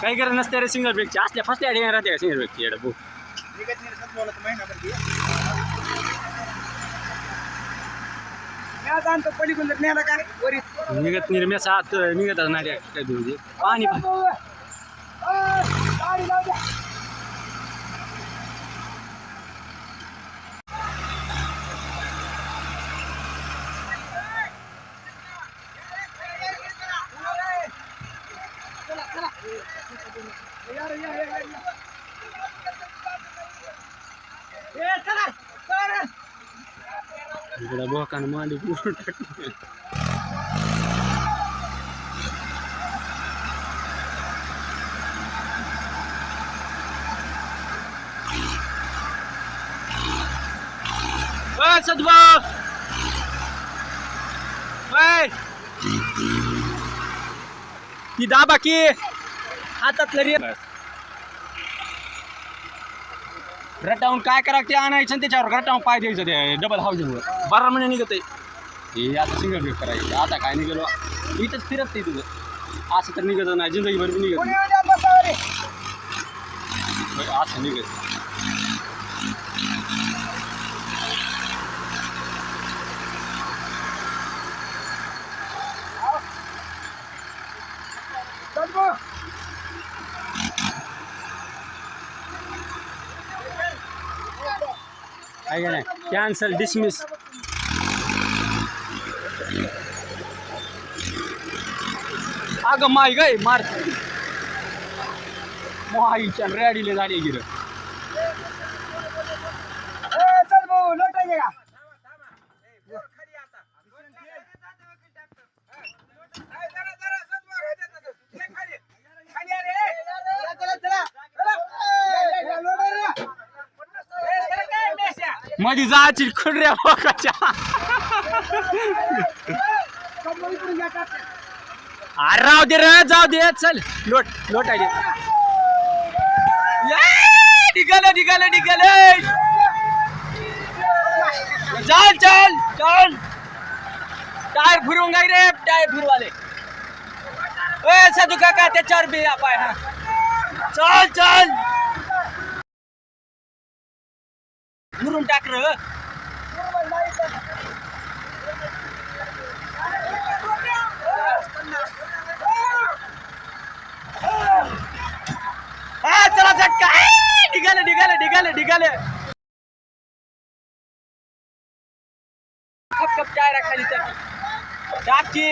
काही गरज नसते रे सिंगल ब्रेकची असल्या फसल्या ठिकाणी राहते का सिंगल ब्रेकची एवढं बुक निघत निर्म्याचा आत निघत नाही काय म्हणजे पाणी इकडं बोकानं मांडी पुरून टाकली सदभाऊ ती दाबा की हातातलं रे रटावून काय करा ते आणायचं त्याच्यावर रटावून पाय द्यायचं ते डबल हाऊसिंगवर 12 महिने निघत आहे हे आता सिंगल ब्रेक करायचं आता काय निघालो इथंच फिरत नाही तुझं असं तर निघत नाही जिंदगीभर बी निघत असं निघत काय नाही कॅन्सल डिसमिस अगं माय गाय मार माईच्या रेडीले झाली गिर मध्ये जायची खुडऱ्या बोकाच्या अरे राव दे रे जाऊ दे चल लोट लोट आहे निघालं निघालं निघालं चल चल चल टायर फिरवून गाय रे टायर फिरवाले साधू काका त्याच्यावर बी पाय हा चल चल मुरुम टाक र चला झटका निघाले निघाले निघाले निघाले कप कप टायर खाली टाकी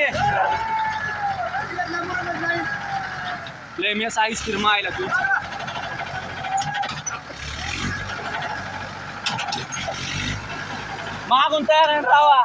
लय मेस आईस्क्रीम आयला तू मागून तयार आहे रावा